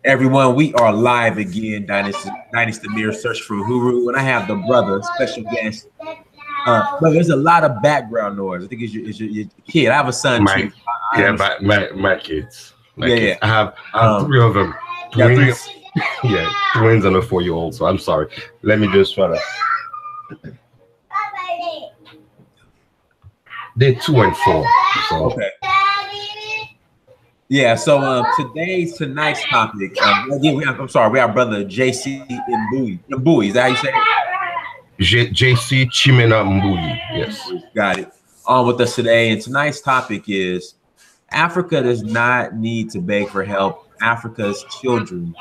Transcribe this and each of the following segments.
Everyone, we are live again. Dynasty Mirror Search for Huru, and I have the brother, special guest. But there's a lot of background noise. I think it's your kid. I have a son My too. my kids. My Yeah, kids. yeah. I have three of them. Yeah, Twins. Yeah, twins and a 4-year-old. So I'm sorry. Let me just try to. They're 2 and 4. So okay. Yeah. So tonight's topic. Again, we have brother JC Mbuyi. Mbuyi, is that how you say it? JC Chimena Mbuyi. Yes. Got it. On with us today, and tonight's topic is Africa does not need to beg for help. Africa's children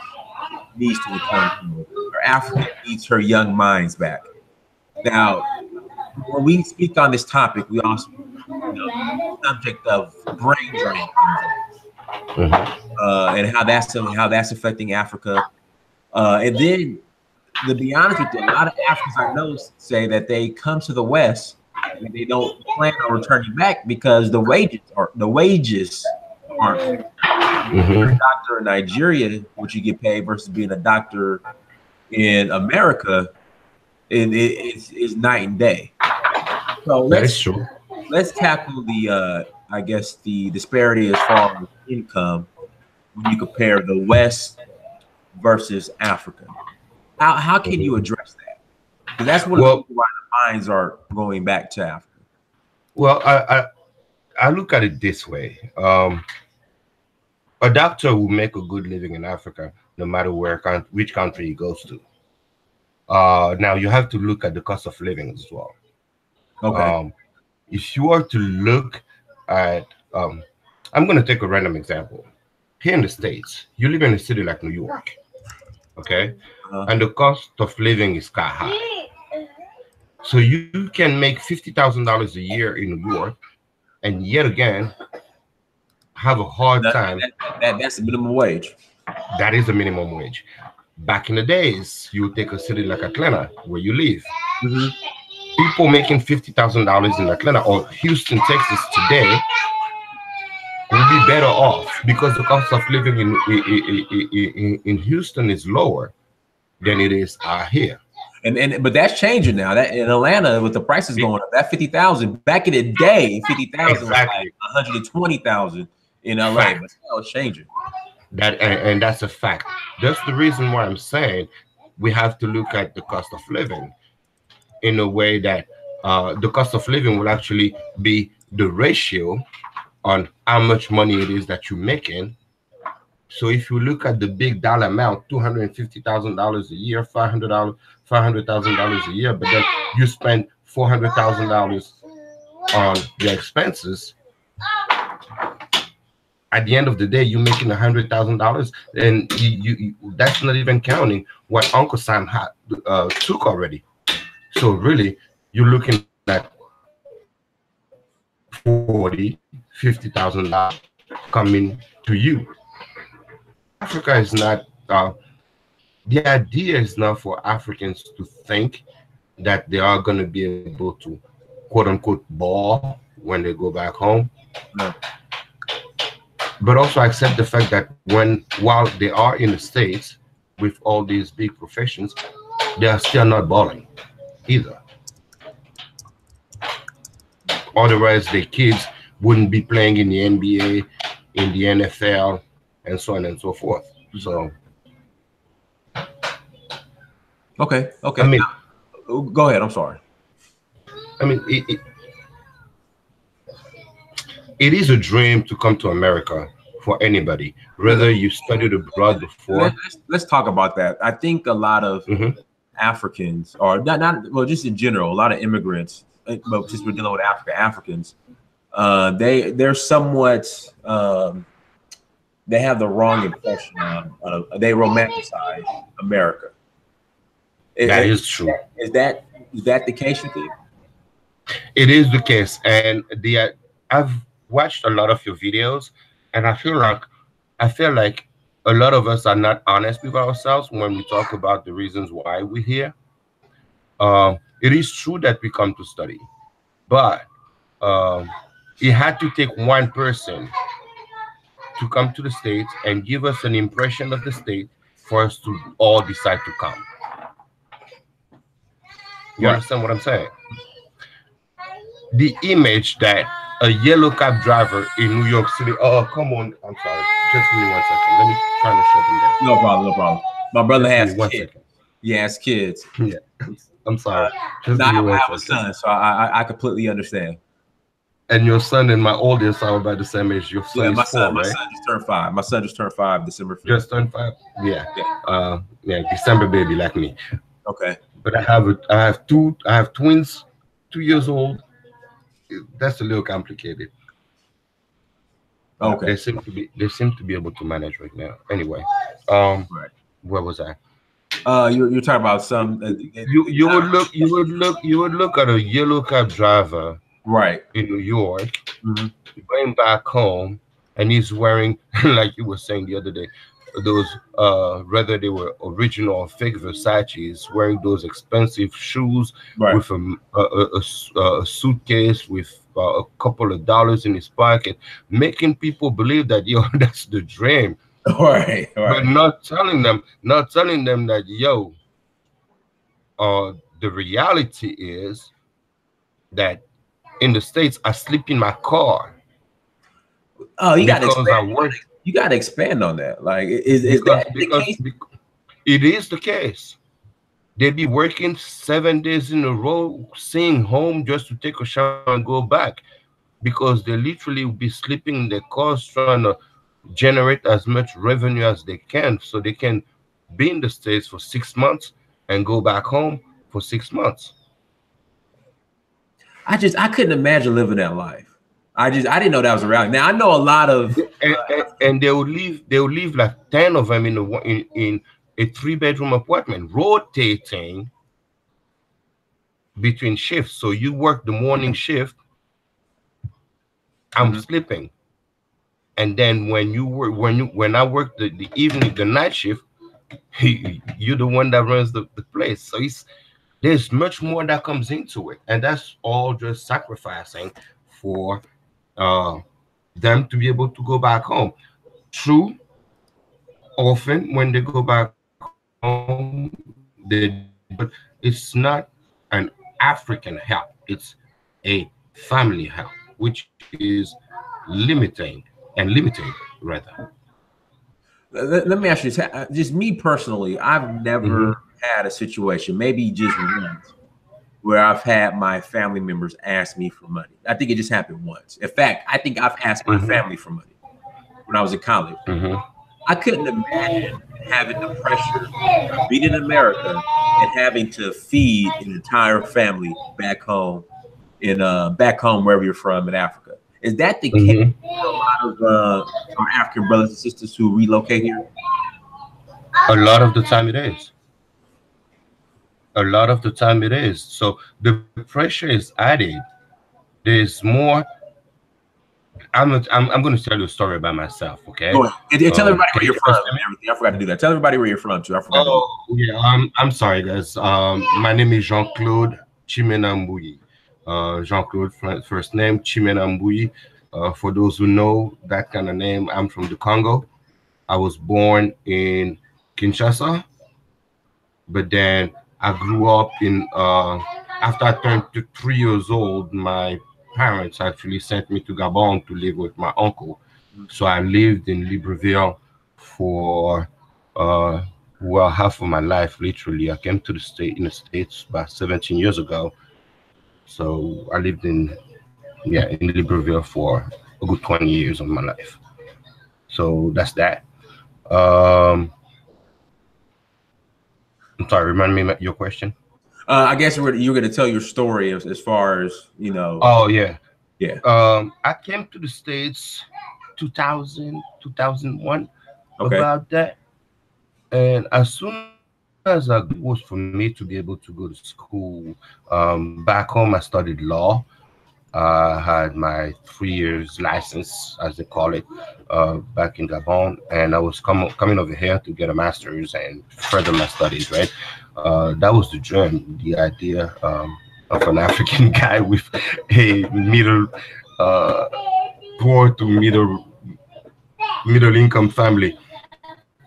needs to return home, or Africa needs her young minds back. Now, when we speak on this topic, we also the subject of brain drain and how that's affecting Africa. And then, to be honest with you, a lot of Africans I know say that they come to the West and they don't plan on returning back because the wages aren't. A doctor in Nigeria, which you get paid, versus being a doctor in America, is night and day. So let's tackle the I guess the disparity as far as income when you compare the West versus Africa. How can you address that? Because that's one of the reasons why the minds are going back to Africa. Well, I look at it this way. A doctor will make a good living in Africa, no matter which country he goes to. Now you have to look at the cost of living as well. Okay. If you are to look at, I'm going to take a random example. Here in the States, you live in a city like New York, okay? And the cost of living is sky high. So you can make $50,000 a year in New York, and yet again, have a hard time. That's the minimum wage. That is the minimum wage. Back in the days, you take a city like Atlanta, where you live. People making $50,000 in Atlanta or Houston, Texas today will be better off because the cost of living in Houston is lower than it is here. But that's changing now. That in Atlanta with the prices going up, that 50,000 back in the day, 50,000 was like 120,000 in LA. But now it's changing. And that's a fact. That's the reason why I'm saying we have to look at the cost of living in a way that the cost of living will actually be the ratio on how much money it is that you're making. So if you look at the big dollar amount, $250,000 a year, $500,000 a year, but then you spend $400,000 on your expenses. At the end of the day, you're making $100,000, and you that's not even counting what Uncle Sam took already. So really, you're looking at $40,000, $50,000 coming to you. Africa is not. The idea is not for Africans to think that they are going to be able to, quote unquote, ball when they go back home. No. But also accept the fact that while they are in the States with all these big professions, they are still not balling either. Otherwise, their kids wouldn't be playing in the NBA, in the NFL, and so on and so forth. So, okay. I mean, go ahead. I'm sorry. I mean, it is a dream to come to America for anybody, whether you studied abroad before. Let's talk about that. I think a lot of Africans, or well, just in general, a lot of immigrants, but since we're dealing with Africans, they're somewhat they have the wrong impression on they romanticize America. That is true. Is that the case with you? It is the case, and I've watched a lot of your videos, and I feel like a lot of us are not honest with ourselves when we talk about the reasons why we're here. It is true that we come to study, but it had to take one person to come to the States and give us an impression of the state for us to all decide to come. You Right. understand what I'm saying? The image that a yellow cab driver in New York City. Oh, come on. I'm sorry. Just give me 1 second. Let me try to shut them down. No problem. No problem. My brother Just give has me one kids. second. He has kids. Yeah. I'm sorry. Just Now give me I one have a second. son, so I completely understand. And your son and my oldest are about the same age. Your son Yeah, is four, my right? son just turned 5. My son just turned 5 December 5th. Just turned 5. Yeah. Yeah. Yeah. December baby like me. Okay. But I have twins, 2 years old. That's a little complicated. Okay. They seem to be able to manage right now. Anyway, Right. where was I? You're talking about some. You would look at a yellow cab driver Right. in New York Mm-hmm. going back home, and he's wearing, like you were saying the other day, those whether they were original or fake Versace's, wearing those expensive shoes Right. with a suitcase with a couple of dollars in his pocket, making people believe that yo, that's the dream. Right. But Right. not telling them that yo, the reality is that in the States I sleep in my car Oh, you got to because I expand. work You got to expand on that. Like, is because that the because case? bec- it is the case. They be working 7 days in a row, staying home just to take a shower and go back because they literally will be sleeping in their cars trying to generate as much revenue as they can so they can be in the States for 6 months and go back home for 6 months. I couldn't imagine living that life. I didn't know that was around. Now I know a lot of. And they will leave like 10 of them in a 3-bedroom apartment, rotating between shifts. So you work the morning shift, I'm sleeping. And then when I work the evening, the night shift, you're the one that runs the place. So there's much more that comes into it. And that's all just sacrificing for them to be able to go back home. True, often when they go back home, they do get money, but it's not an African help. It's a family help, which is limiting rather. Let me ask you, just me personally, I've never had a situation, maybe just once, where I've had my family members ask me for money. I think it just happened once. In fact, I think I've asked my family for money when I was in college. I couldn't imagine having the pressure of being in America and having to feed an entire family back home wherever you're from in Africa. Is that the case for a lot of our African brothers and sisters who relocate here? A lot of the time it is. A lot of the time it is. So the pressure is added. There's more. I'm going to tell you a story about myself, okay? Go ahead. And tell everybody where Can you you're from understand and me? everything. I forgot to do that. Tell everybody where you're from too. I forgot to do Oh yeah, I'm sorry guys. My name is Jean-Claude Mbuyi. Jean-Claude first name, Mbuyi. For those who know that kind of name, I'm from the Congo. I was born in Kinshasa, but then I grew up in. After I turned 3 years old, my parents actually sent me to Gabon to live with my uncle. So I lived in Libreville for well, half of my life. Literally, I came to the States about 17 years ago. So I lived in Libreville for a good 20 years of my life. So that's that. Um, I'm sorry. Remind me your question. I guess you're going to tell your story as far as Oh yeah. Yeah. I came to the States 2000, 2001, Okay. about that. And as soon as I was for me to be able to go to school, back home I studied law. I had my 3 years license, as they call it, back in Gabon, and I was coming over here to get a master's and further my studies. Right, that was the dream, the idea of an African guy with a middle, uh, poor to middle middle income family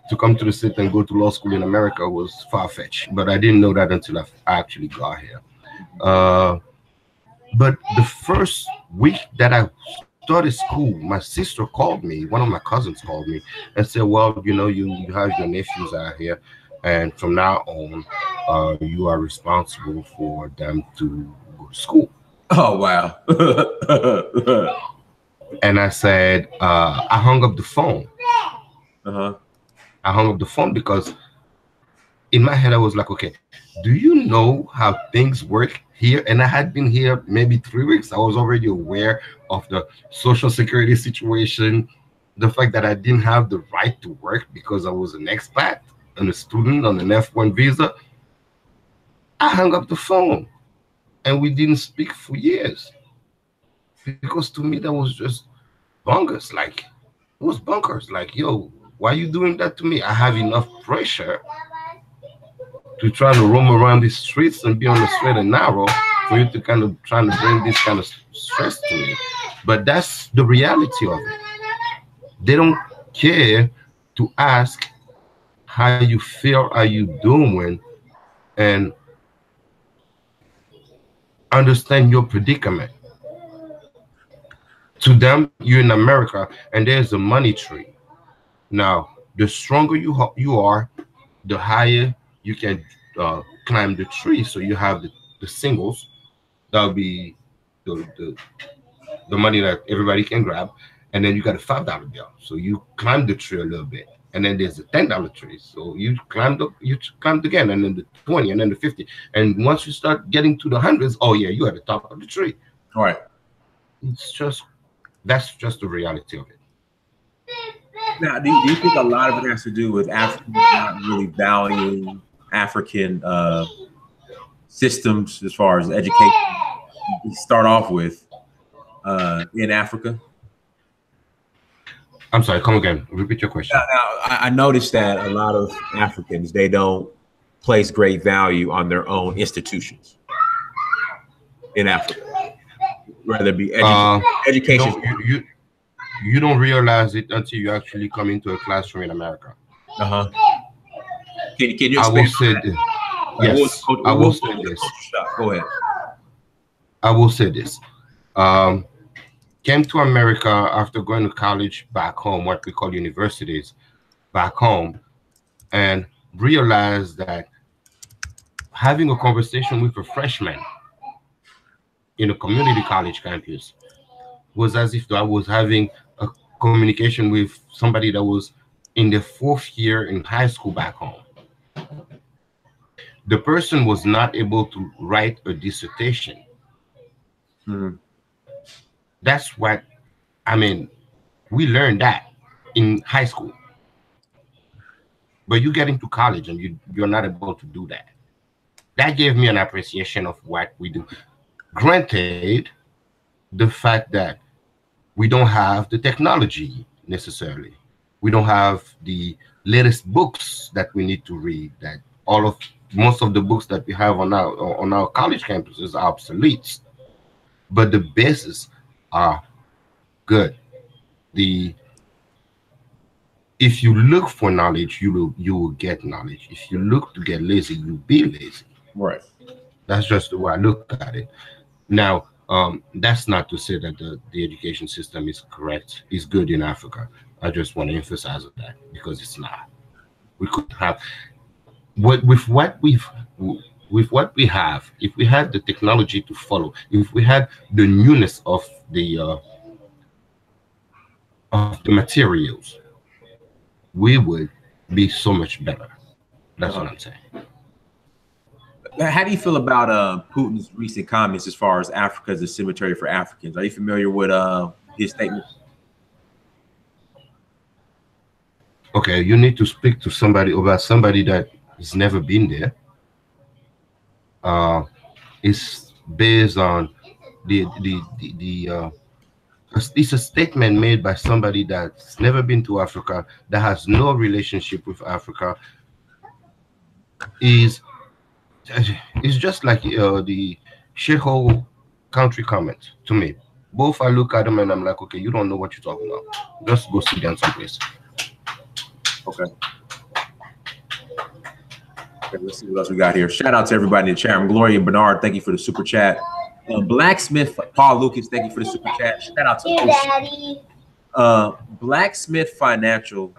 to come to the city and go to law school in America was far fetched. But I didn't know that until I actually got here. Uh, but the first week that I started school, my sister called me, one of my cousins called me and said, well, you have your nephews out here, and from now on, you are responsible for them to go to school. Oh wow. And I said, I hung up the phone. Uh-huh. I hung up the phone because in my head I was like, okay, do you know how things work here? And I had been here maybe 3 weeks. I was already aware of the social security situation, the fact that I didn't have the right to work because I was an expat and a student on an F1 visa. I hung up the phone and we didn't speak for years because to me that was just bonkers. Like, it was bonkers. Like, yo, why are you doing that to me? I have enough pressure to try to roam around the streets and be on the straight and narrow for you to kind of trying to bring this kind of stress to me. But that's the reality of it. They don't care to ask how you feel, how you doing, and understand your predicament. To them, you're in America and there's a money tree. Now, the stronger you are, the higher you can climb the tree. So you have the singles, that'll be the the money that everybody can grab, and then you got a $5 bill. So you climb the tree a little bit, and then there's a $10 tree. So you climbed again, and then the 20, and then the 50, and once you start getting to the hundreds, oh yeah, you're at the top of the tree. All right. It's just that's just the reality of it. Now, do you think a lot of it has to do with Africans not really valuing African systems as far as education you start off with in Africa? I'm sorry, come again. Repeat your question. Now, I noticed that a lot of Africans, they don't place great value on their own institutions in Africa, whether it be education. You don't realize it until you actually come into a classroom in America. Uh-huh. Can you I explain will say this. Yes, I will say this. Go ahead. I will say this. Came to America after going to college back home, what we call universities back home, and realized that having a conversation with a freshman in a community college campus was as if I was having a communication with somebody that was in the 4th year in high school back home. The person was not able to write a dissertation. Mm-hmm. That's what, I mean, we learned that in high school. But you get into college and you're not able to do that. That gave me an appreciation of what we do. Granted, the fact that we don't have the technology necessarily. We don't have the latest books that we need to read, that most of the books that we have on our college campuses are obsolete. But the bases are good. If you look for knowledge, you will get knowledge. If you look to get lazy, you'll be lazy. Right. That's just the way I look at it. Now, that's not to say that the education system is correct, is good in Africa. I just want to emphasize that because it's not. We could have with what we have. If we had the technology to follow, if we had the newness of the materials, we would be so much better. That's what I'm saying. How do you feel about Putin's recent comments as far as Africa as a cemetery for Africans? Are you familiar with his statements? Okay, you need to speak to somebody that has never been there. It's based on it's a statement made by somebody that's never been to Africa, that has no relationship with Africa. It's just like the shithole country comment to me. Both I look at them and I'm like, okay, you don't know what you're talking about. Just go sit down someplace. Okay. Okay, let's see what else we got here. Shout out to everybody in the chat room. Gloria Bernard, thank you for the super chat. Blacksmith Paul Lucas, thank you for the super chat. Shout out to Daddy. Blacksmith Financial.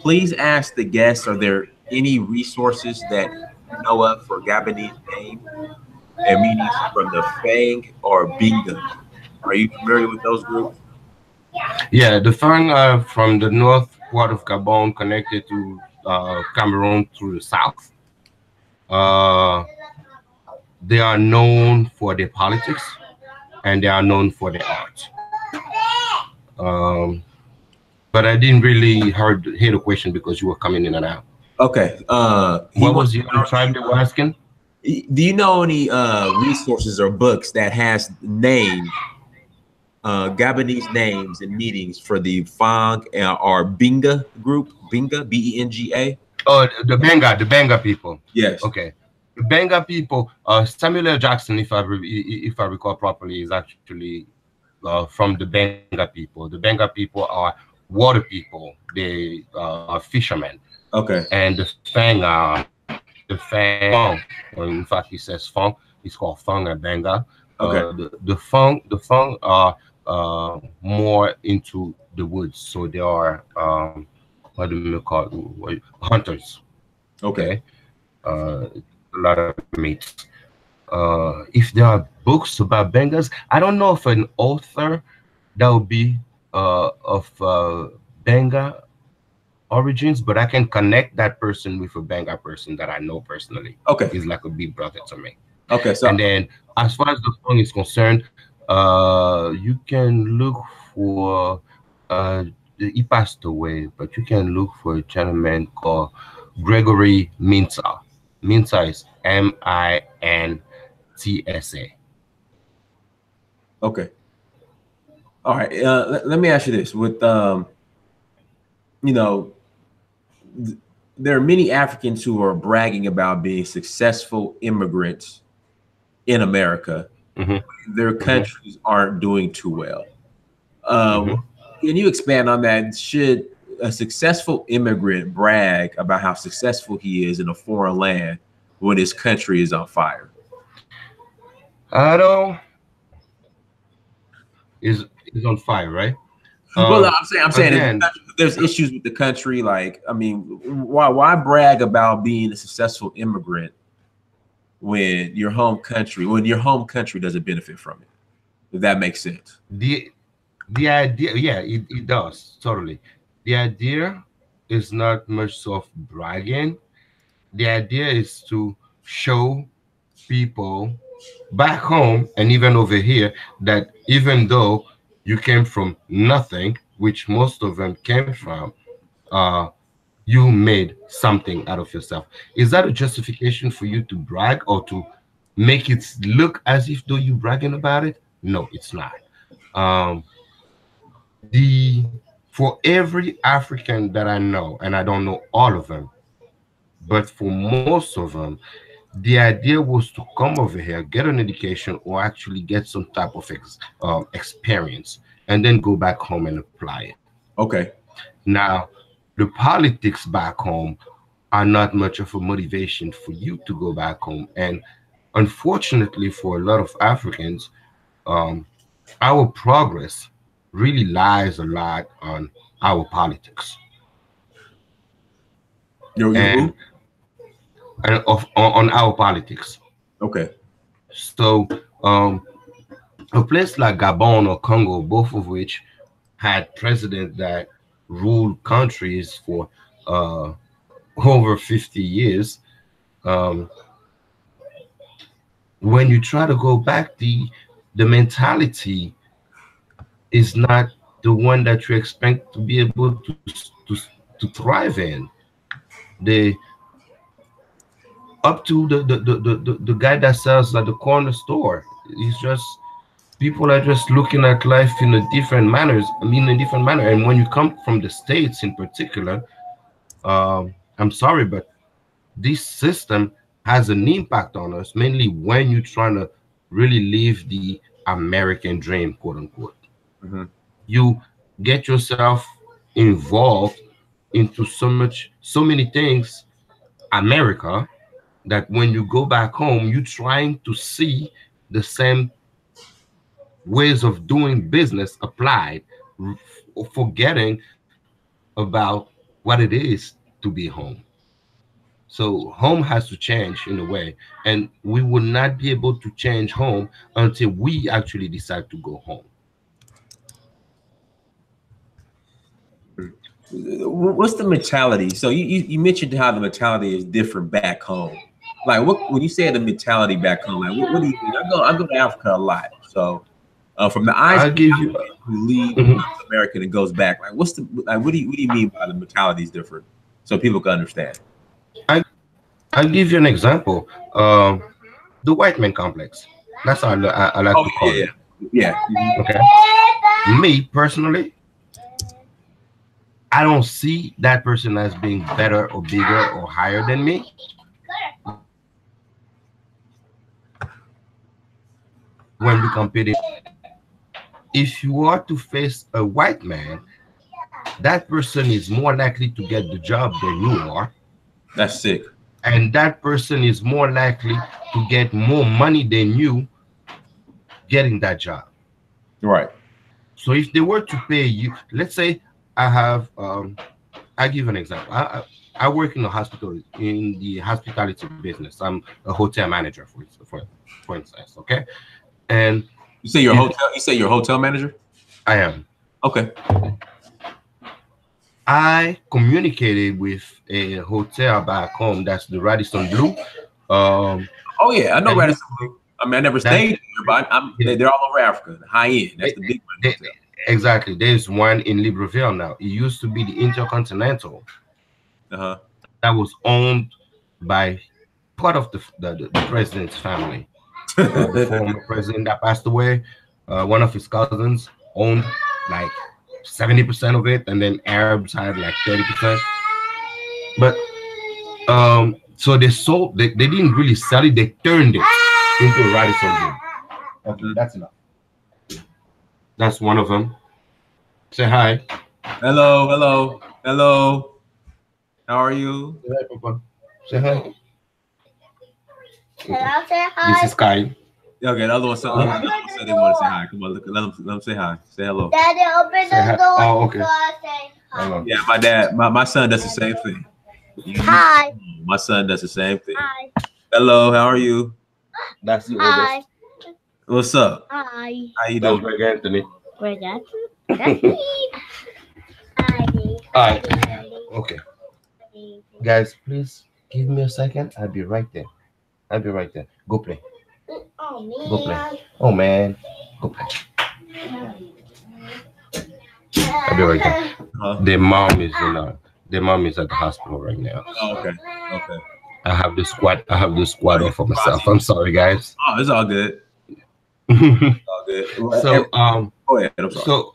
Please ask the guests, are there any resources that you know of for Gabonese name and meanings from the Fang or Binga? Are you familiar with those groups? Yeah, the Fang are from the north part of Gabon, connected to Cameroon through the south. They are known for their politics and they are known for their art. Um, but I didn't really hear the question because you were coming in and out. Okay. What was the other tribe they were asking? Do you know any resources or books that has names, Gabonese names and meetings for the Fang or Binga group? Binga, Benga? Oh, the Benga people. Yes. Okay. The Benga people, Samuel L. Jackson, if I recall properly, is actually from the Benga people. The Benga people are water people. They are fishermen. Okay. And the Fang, or in fact, he says Fang. It's called Fang and Benga. Okay. The Fang are more into the woods, so they are what do we call it? Hunters. Okay. A lot of meat. If there are books about Bengas, I don't know if an author that would be of Benga origins, but I can connect that person with a Benga person that I know personally. Okay. He's like a big brother to me. Okay. So and then as far as the song is concerned, you can look for he passed away, but you can look for a gentleman called Gregory Mintza. Mintza is Mintsa. Okay. All right. Let me ask you this: with you know, there are many Africans who are bragging about being successful immigrants in America. Mm-hmm. Their countries aren't doing too well. Can you expand on that? Should a successful immigrant brag about how successful he is in a foreign land when his country is on fire? I don't. Is on fire, right? Well, I'm saying again, there's issues with the country. Like, I mean, why brag about being a successful immigrant when your home country doesn't benefit from it? If that makes sense. The idea, yeah, it does totally. The idea is not much of bragging. The idea is to show people back home and even over here that even though you came from nothing, which most of them came from, you made something out of yourself. Is that a justification for you to brag or to make it look as if though you're bragging about it? No, it's not. For every African that I know, and I don't know all of them, but for most of them, the idea was to come over here, get an education, or actually get some type of experience, and then go back home and apply it. Okay. Now, the politics back home are not much of a motivation for you to go back home, and unfortunately, for a lot of Africans, our progress really lies a lot on our politics. And on our politics. Okay. So a place like Gabon or Congo, both of which had presidents that ruled countries for over 50 years, when you try to go back, the mentality is not the one that you expect to be able to thrive in. They up to the guy that sells at the corner store. He's just people are just looking at life in a different manners. I mean, in a different manner. And when you come from the States, in particular, I'm sorry, but this system has an impact on us. Mainly when you're trying to really live the American dream, quote unquote. You get yourself involved into so many things, America, that when you go back home, you're trying to see the same ways of doing business applied, forgetting about what it is to be home. So home has to change in a way, and we will not be able to change home until we actually decide to go home. What's the mentality? So you mentioned how the mentality is different back home. Like what when you say the mentality back home, like what do you mean? I go to Africa a lot. So from the eyes I'll of give you. who leave Mhm. America and goes back, like what's the like what do you mean by the mentality is different? So people can understand. I I'll give you an example. The white man complex. That's how I like Oh to yeah, call yeah, it. yeah. Mhm. Okay. Me personally, I don't see that person as being better or bigger or higher than me. When we compete, if you are to face a white man, that person is more likely to get the job than you are, That's sick. and that person is more likely to get more money than you getting that job. Right. So if they were to pay you, let's say I have, I give an example. I work in the hospital in the hospitality business. I'm a hotel manager, for instance. Okay, and You say your if hotel. You say your hotel manager. I am, Okay. I communicated with a hotel back home. That's the Radisson Blue. Oh yeah, I know That Radisson used, Blue. I mean, I never that stayed there, but yeah, they're all over Africa. High end. That's they, the big one they, hotel. exactly. There's one in Libreville now. It used to be the Intercontinental Uh that was owned by part of the president's family. The huh. former president that passed away, one of his cousins owned like 70% of it, and then Arabs had like 30%. But so they sold. They didn't really sell it. They turned it into a Radisson Blue. Okay, that's enough. That's one of them. Say hi. Hello, hello, hello. How are you? Say hi, Papa. Say hi. Hello, say This hi. is Kai. Okay, the other one said they want to say hi. Come on, look, let them say hi. Say hello. Daddy, open Say hi. the door Oh, okay. so I say hi. Hang on. Yeah, my dad, my son does the same thing. Hi. My son does the same thing. Hi. Hello, how are you? That's the Hi. oldest. What's up? Hi. How you That's doing? Greg Anthony. Where's that? That's me. Hi. All right. Okay. Guys, please give me a second. I'll be right there. I'll be right there. Go play. Oh, man. Go play. Oh man. Go play. I'll be right there. Huh? Their mom is at the hospital right now. Oh, okay, okay. I have the squad all for myself. I'm sorry, guys. Oh, it's all good. All good. Well, So go ahead. I'm sorry. so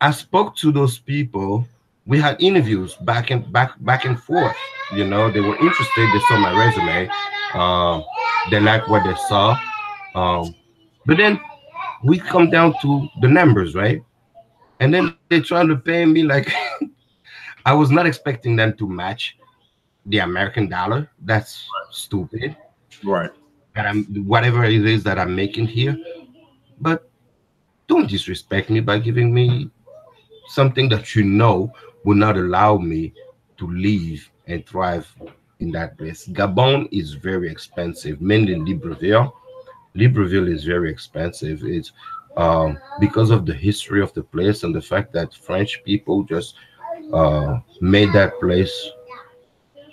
I spoke to those people. We had interviews back and forth. You know, they were interested. They saw my resume. They liked what they saw. But then we come down to the numbers, right? And then they're trying to pay me like I was not expecting them to match the American dollar. That's stupid. Right. That I'm whatever it is that I'm making here. But don't disrespect me by giving me something that you know will not allow me to live and thrive in that place. Gabon is very expensive, mainly Libreville. Libreville is very expensive. It's because of the history of the place and the fact that French people just made that place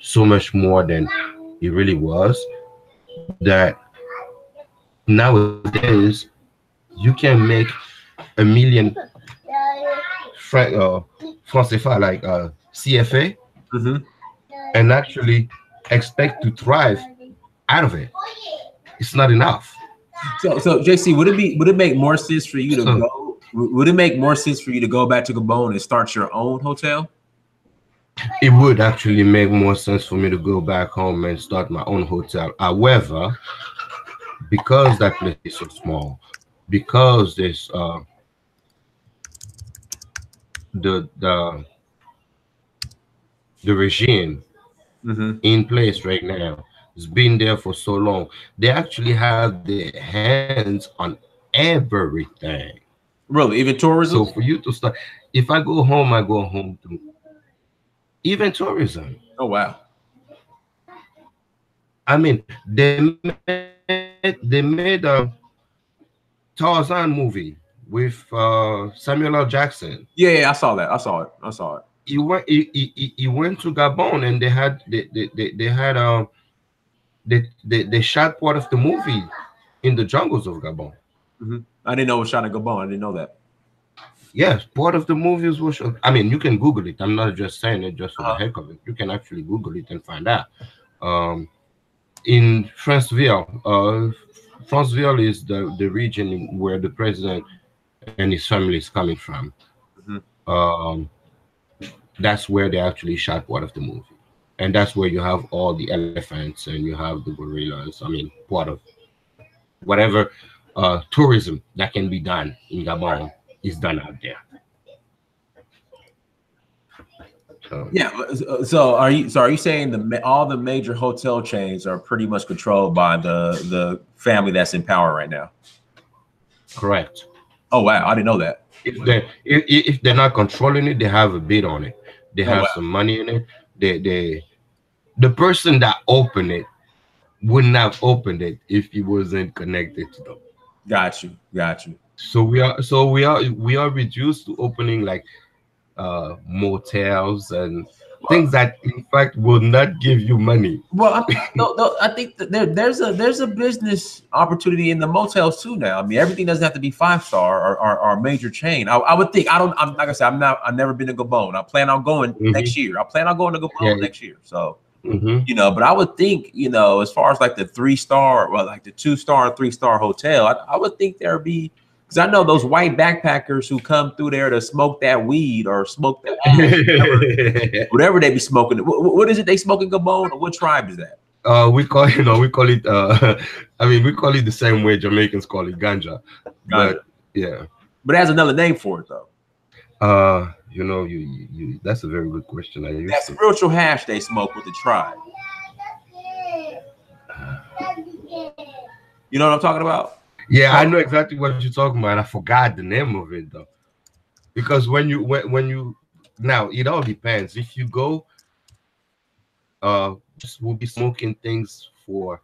so much more than it really was. That nowadays you can make a million francs CFA, like CFA, Mm-hmm. and actually expect to thrive out of it. It's not enough. So JC, would it make more sense for you to So go? Would it make more sense for you to go back to Gabon and start your own hotel? it would actually make more sense for me to go back home and start my own hotel. However, because that place is so small, because there's the the the regime in place right now. It's been there for so long. They actually have their hands on everything. Really, even So for tourism? you to start, if I go home, I go home to even tourism. Oh wow. I mean, they made a Tarzan movie with Samuel L. Jackson. Yeah, yeah, I saw that. I saw it. I saw it. He went to Gabon and they had they shot part of the movie in the jungles of Gabon. I didn't know it was shot in Gabon. I didn't know that. Yes, part of the movies was. I mean, you can Google it. I'm not just saying it just for the heck of it. You can actually Google it and find out. Um, in Franceville, Franceville is the region where the president and his family is coming from. Um, that's where they actually shot part of the movie, and that's where you have all the elephants and you have the gorillas. I mean, part of whatever tourism that can be done in Gabon is done out there. Yeah. So are you saying all the major hotel chains are pretty much controlled by the family that's in power right now? Correct. Oh wow, I didn't know that. If they're not controlling it, they have a bid on it. They have some money in it. The person that opened it wouldn't have opened it if he wasn't connected to them. Got you. Got you. So we are reduced to opening like motels and things that in fact will not give you money. Well, I think that there's a business opportunity in the motels too now. I mean, everything doesn't have to be 5-star or a major chain. I would think. I'm like I said, I've never been to Gabon. I plan on going next year. I plan on going to Gabon next year. So but I would think, as far as like the 3-star, well, like the 2-star, 3-star hotel, I would think there'd be. Because I know those white backpackers who come through there to smoke that weed or smoke that whatever they be smoking. What is it they smoke in Gabon? Or what tribe is that? We call it. I mean, we call it the same way Jamaicans call it ganja. But yeah, but it has another name for it though. You that's a very good question. That spiritual hash they smoke with the tribe. You know what I'm talking about? Yeah, I know exactly what you're talking about. I forgot the name of it though, because when you now it all depends. If you go, we'll be smoking things for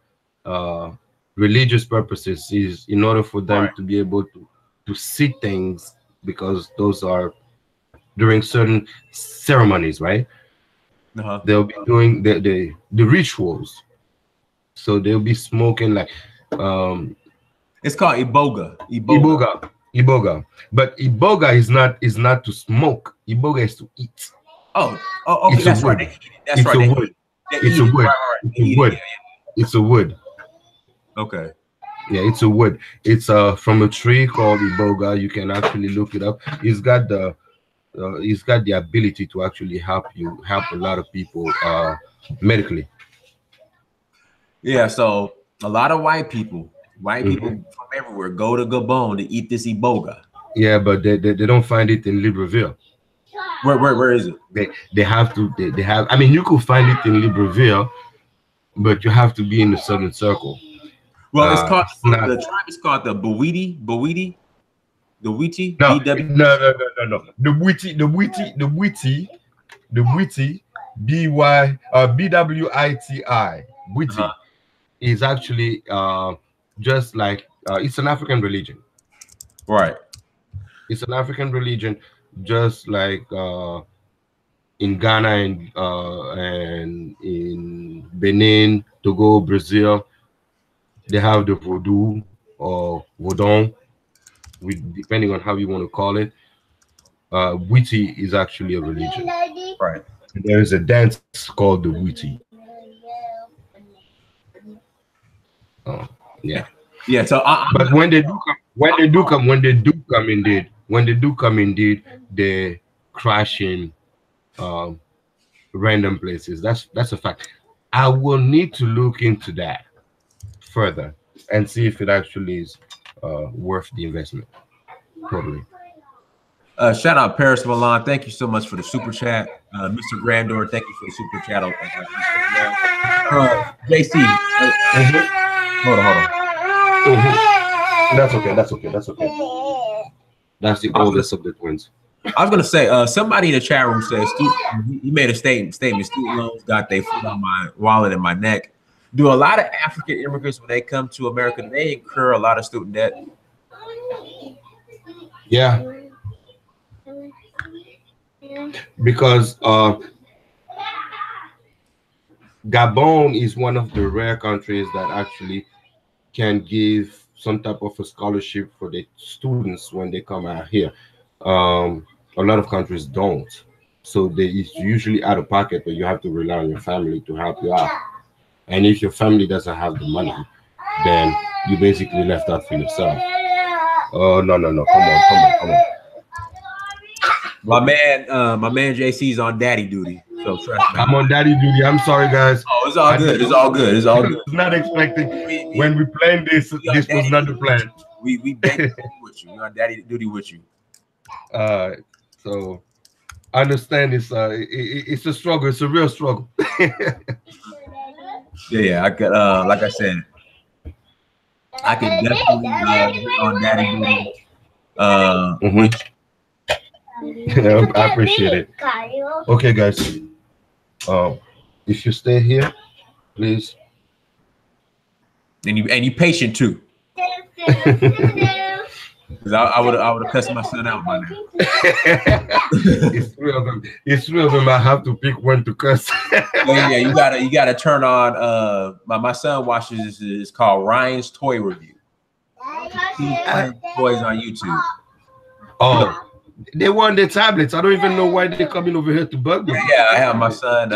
religious purposes. Is in order for them to be able to see things, because those are during certain ceremonies, right? They'll be doing the rituals, so they'll be smoking like it's called Iboga. Iboga. But Iboga is not to smoke. Iboga is to eat. Okay. That's right. It's a wood. It's a wood. It's a wood. It's a wood. Okay. Yeah, it's a wood. It's from a tree called Iboga. You can actually look it up. It's got the ability to actually help a lot of people medically. Yeah. So a lot of white people from everywhere go to Gabon to eat this Iboga. Yeah, but they don't find it in Libreville. Where is it? They have to. They have. I mean, you could find it in Libreville, but you have to be in the southern circle. Well, it's called the tribe is called the Mbuyi. The Witi. No. The Mbuyi. BWITI. Witi is actually just like it's an African religion. Right. It's an African religion, just like in Ghana and in Benin, Togo, Brazil. They have the Vodou or Vodon, depending on how you want to call it. Witi is actually a religion. Right. There is a dance called the Witi. Yeah. Yeah. So, but when they do come indeed, they crash in random places. That's a fact. I will need to look into that further and see if it actually is worth the investment. Totally. Shout out Paris Milan. Thank you so much for the super chat. Mr. Grandor, thank you for the super chat. JC, hold on. That's okay. That's okay. That's okay. That's the oldest of the twins. I was gonna say, somebody in the chat room says he made a statement. Student loans got their foot on my wallet and my neck. Do a lot of African immigrants, when they come to America, they incur a lot of student debt? Yeah. Because Gabon is one of the rare countries that actually can give some type of a scholarship for the students when they come out here. A lot of countries don't. So it's usually out of pocket, but you have to rely on your family to help you out. And if your family doesn't have the money, then you basically left out for yourself. Oh, no. Come on. My man JC's on daddy duty. So trust me. I'm on daddy duty. I'm sorry, guys. Oh, it's all good. It's all good. It's all good. I was not expecting when we planned this. This was not the plan. We basically with you. We're on daddy duty with you. So I understand it's a struggle. It's a real struggle. Yeah. I could like I said, I could definitely be on daddy duty. I appreciate it. Okay, guys. If you stay here, please. And you patient too. Because I would have cussed my son out by now. It's three of them. I have to pick one to cuss. Yeah, you gotta turn on. My son watches. It's called Ryan's Toy Review. Toys on YouTube. Oh. They want their tablets. I don't even know why they're coming over here to bug me. Yeah, I have my son.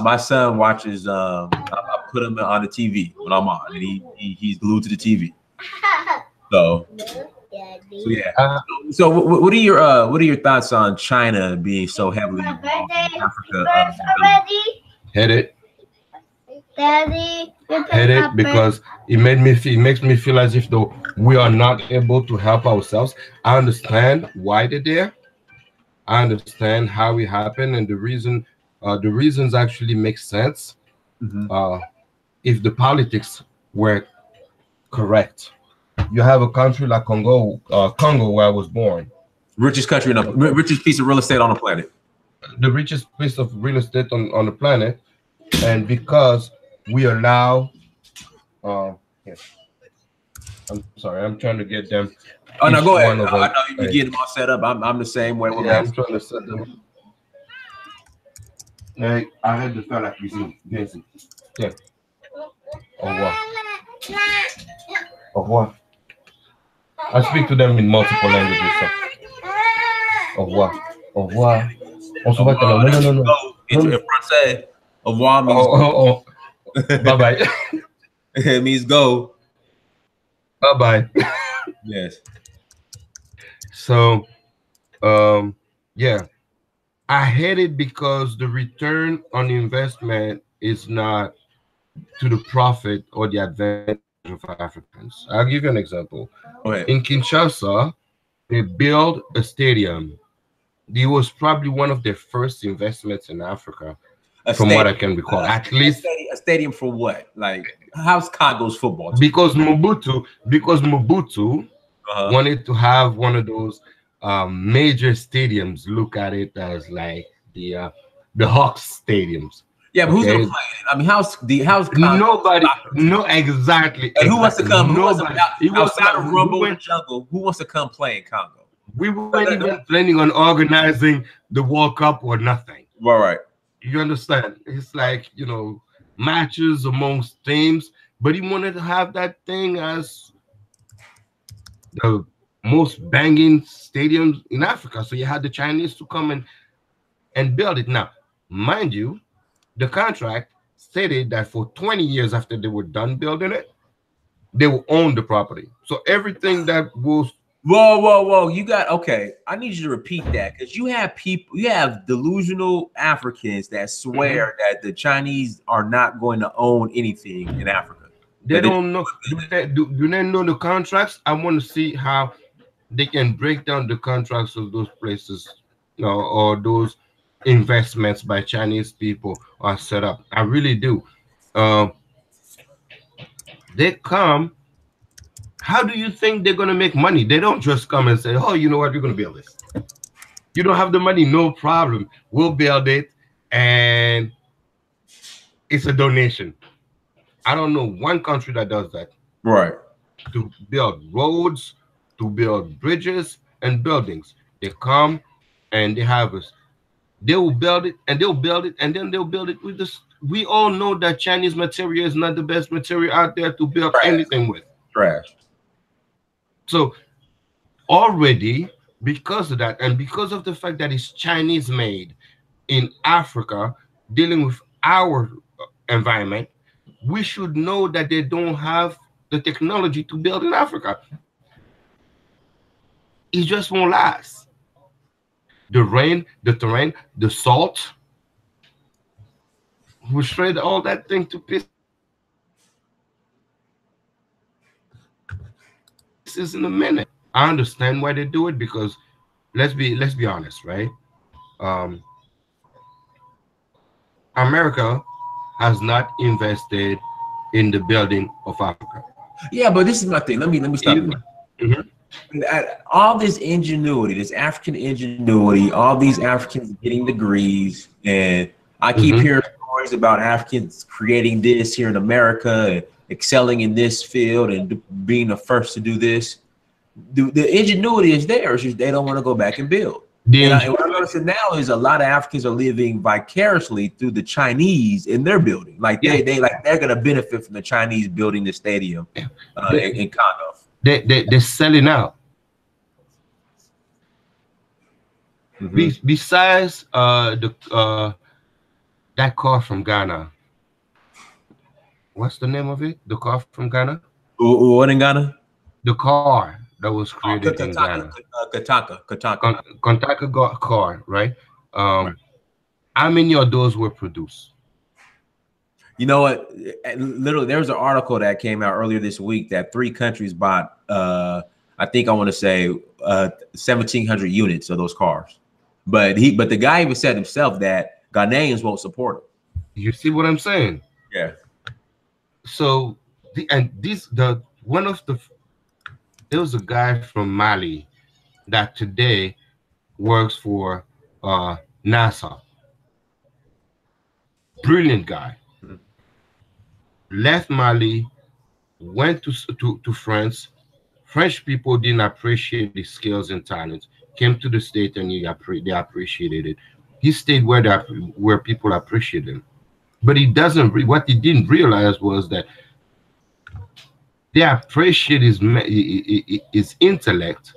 My son watches. I put him on the TV when I'm on, and he's glued to the TV. So yeah. So what are your thoughts on China being so heavily involved in Africa? Hate it because it makes me feel as if though we are not able to help ourselves. I understand why they're there. I understand how it happened, and the reasons actually make sense. If the politics were correct. You have a country like Congo, where I was born. Richest country, richest piece of real estate on the planet. The richest piece of real estate on the planet, and because we allow, yes. I'm sorry, I'm trying to get them. Oh no, go ahead. I know you get them all set up. I'm the same way. Yeah, I'm trying to set them. Hey, arrête de faire la cuisine. Viens ici. Tiens. Au revoir. Au revoir. I speak to them in multiple languages. So. Au revoir. Au revoir. On se voit tout à l'heure. Non. In français, au revoir means go. Bye-bye. It means go. Bye-bye. Yes. So, yeah. I hate it because the return on investment is not to the profit or the advantage of Africans. I'll give you an example. In Kinshasa, they built a stadium. It was probably one of their first investments in Africa, from what I can recall. At least a stadium for what? Like, how's Congo's football team? Because Mobutu wanted to have one of those major stadiums. Look at it as like the Hawks stadiums. Yeah, but who's gonna play it? I mean, how's nobody? No, exactly. And who wants to come? Nobody. Outside of Rumble and Jungle, who wants to come play in Congo? We weren't even planning on organizing the World Cup or nothing. All right. You understand? It's like, matches amongst teams, but he wanted to have that thing as the most banging stadiums in Africa. So you had the Chinese to come and build it. Now, mind you, the contract stated that for 20 years after they were done building it, they will own the property. So everything that was... Whoa. Okay. I need you to repeat that, because you have delusional Africans that swear that the Chinese are not going to own anything in Africa. They don't know. Do they know the contracts? I want to see how they can break down the contracts of those places, or those investments by Chinese people are set up. I really do. Um, they come. How do you think they're gonna make money? They don't just come and say, "Oh, you know what? You're gonna build this. You don't have the money, no problem. We'll build it, and it's a donation." I don't know one country that does that. Right. To build roads, to build bridges and buildings. They come and they have us. They will build it and they'll build it and then they'll build it with this. We all know that Chinese material is not the best material out there to build anything with. Trash. So already, because of that, and because of the fact that it's Chinese made in Africa, dealing with our environment, we should know that they don't have the technology to build in Africa. It just won't last. The rain, the terrain, the salt will shred all that thing to pieces in a minute. I understand why they do it because let's be honest, right? Um, America has not invested in the building of Africa. Yeah, but this is my thing. Let me stop you. All this ingenuity, this African ingenuity, all these Africans getting degrees, and I keep hearing stories about Africans creating this here in America and excelling in this field and being the first to do this. The ingenuity is there. It's just they don't want to go back and build. And what I'm noticing now is a lot of Africans are living vicariously through the Chinese in their building. Like they're gonna benefit from the Chinese building the stadium in Congo. They're selling out. Besides that car from Ghana, what's the name of it? The car from Ghana? What in Ghana? The car that was created in Ghana. Kontaka car, right? How many of those were produced? You know what? Literally, there was an article that came out earlier this week that 3 countries bought, I think I want to say 1,700 units of those cars. But the guy even said himself that Ghanaians won't support him. You see what I'm saying? Yeah. So there was a guy from Mali that today works for NASA. Brilliant guy. Left Mali, went to France. French people didn't appreciate his skills and talents. Came to the state and they appreciated it. He stayed where people appreciate him. But what he didn't realize was that they appreciate his intellect,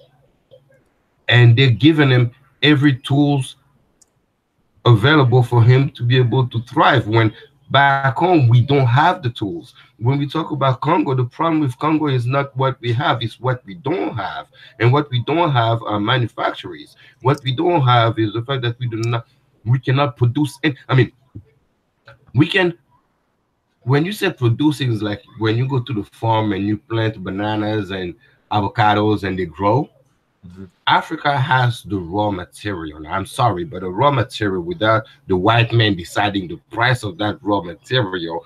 and they're giving him every tools available for him to be able to thrive. When back home we don't have the tools. When we talk about Congo, the problem with Congo is not what we have, it's what we don't have. And what we don't have are manufacturers. What we don't have is the fact that we cannot produce. When you say producing, is like when you go to the farm and you plant bananas and avocados and they grow. Africa has the raw material. I'm sorry, but the raw material, without the white man deciding the price of that raw material,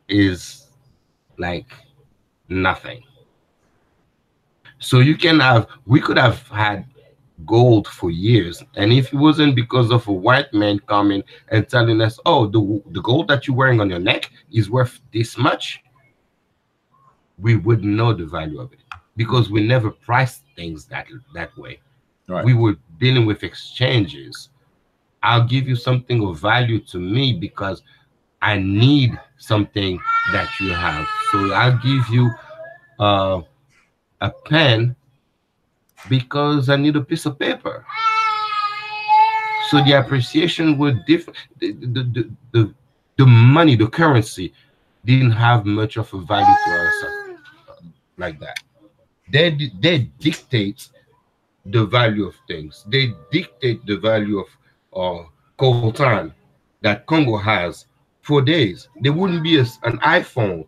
is like nothing. So we could have had gold for years, and if it wasn't because of a white man coming and telling us, oh, the gold that you're wearing on your neck is worth this much, we wouldn't know the value of it, because we never priced things that way. Right. We were dealing with exchanges. I'll give you something of value to me because I need something that you have. So I'll give you a pen because I need a piece of paper. So the appreciation was different. The money, the currency, didn't have much of a value to us like that. They dictate the value of things. They dictate the value of coltan that Congo has for days. There wouldn't be an iPhone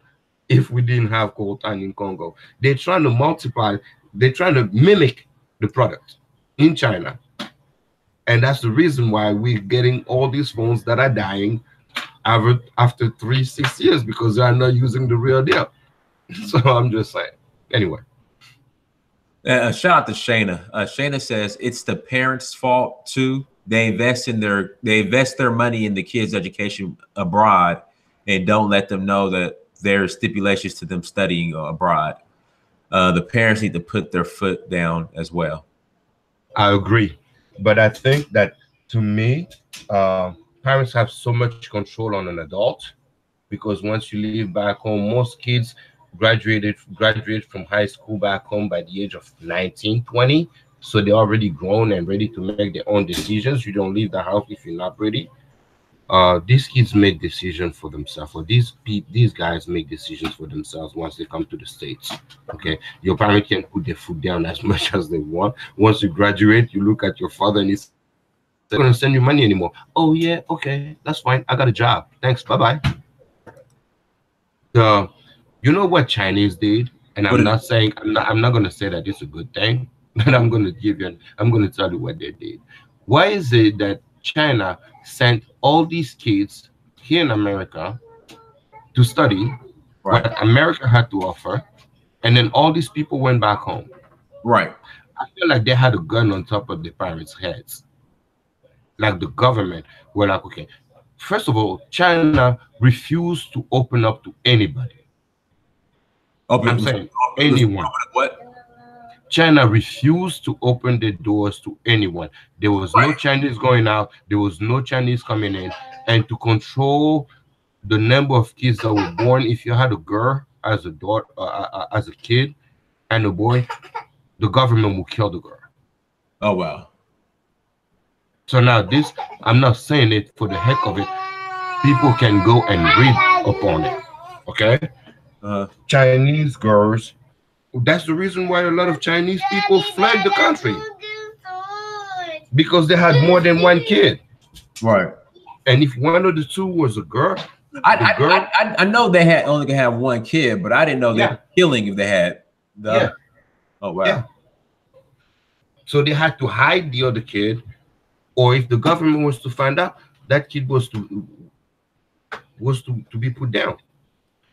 if we didn't have coltan in Congo. They're trying to multiply, they're trying to mimic the product in China. And that's the reason why we're getting all these phones that are dying after 3 6 years, because they are not using the real deal. So I'm just saying. Anyway. Shout out to Shayna. Shayna says it's the parents' fault too. They invest their money in the kids' education abroad and don't let them know that there's stipulations to them studying abroad. The parents need to put their foot down as well. I agree. But I think that, to me, parents have so much control on an adult, because once you leave back home, most kids graduate from high school back home by the age of 19, 20. So they're already grown and ready to make their own decisions. You don't leave the house if you're not ready. These kids make decisions for themselves, or these guys make decisions for themselves once they come to the States. Okay, your parents can put their foot down as much as they want. Once you graduate, you look at your father and he's not going to send you money anymore. Oh yeah, okay, that's fine. I got a job. Thanks. Bye bye. You know what Chinese did, and I'm not saying I'm not going to say that it's a good thing, but I'm going to tell you what they did. Why is it that China sent all these kids here in America to study what America had to offer, and then all these people went back home? Right. I feel like they had a gun on top of their parents' heads. Like the government were like, okay, first of all, China refused to open up to anybody. I'm saying anyone. What? China refused to open the doors to anyone. There was no Chinese going out. There was no Chinese coming in. And to control the number of kids that were born, if you had a girl as a daughter, as a kid, and a boy, the government will kill the girl. Oh wow. So now this, I'm not saying it for the heck of it. People can go and read upon it. Okay? Chinese girls. That's the reason why a lot of Chinese people fled the country, because they had more than one kid. Right. And if one of the two was a girl, I know they had only can have one kid, but I didn't know they were killing if they had the other. Oh wow. Yeah. So they had to hide the other kid, or if the government was to find out, that kid was to be put down.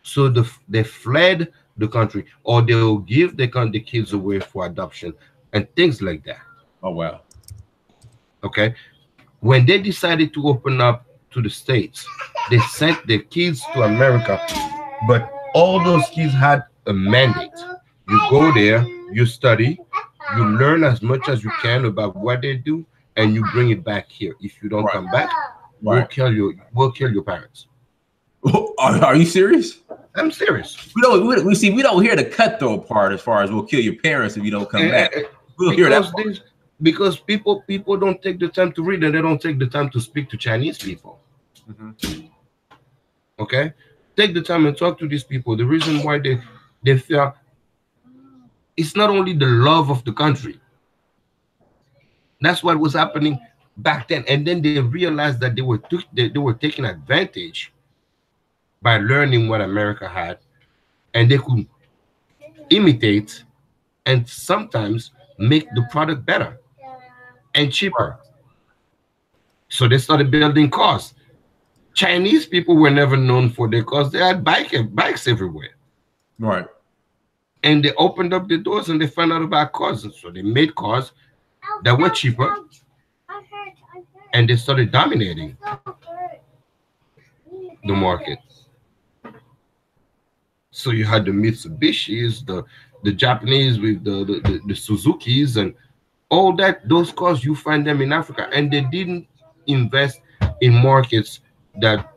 So they fled the country, or they'll give the kids away for adoption and things like that. Oh wow. Okay. When they decided to open up to the States, they sent their kids to America, but all those kids had a mandate. You go there, you study, you learn as much as you can about what they do, and you bring it back here. If you don't come back, we'll kill your parents. Are you serious? I'm serious. We don't hear the cutthroat part as far as we'll kill your parents if you don't come back. We'll hear that part. Because people don't take the time to read, and they don't take the time to speak to Chinese people. Okay, take the time and talk to these people. The reason why they feel, it's not only the love of the country. That's what was happening back then, and then they realized that they were taking advantage by learning what America had, and they could imitate and sometimes make the product better and cheaper. So they started building cars. Chinese people were never known for their cars. They had bikes everywhere. Right. And they opened up the doors and they found out about cars. And so they made cars that were cheaper, and they started dominating the market. So you had the Mitsubishis, the Japanese with the Suzukis and all that. Those cars, you find them in Africa, and they didn't invest in markets that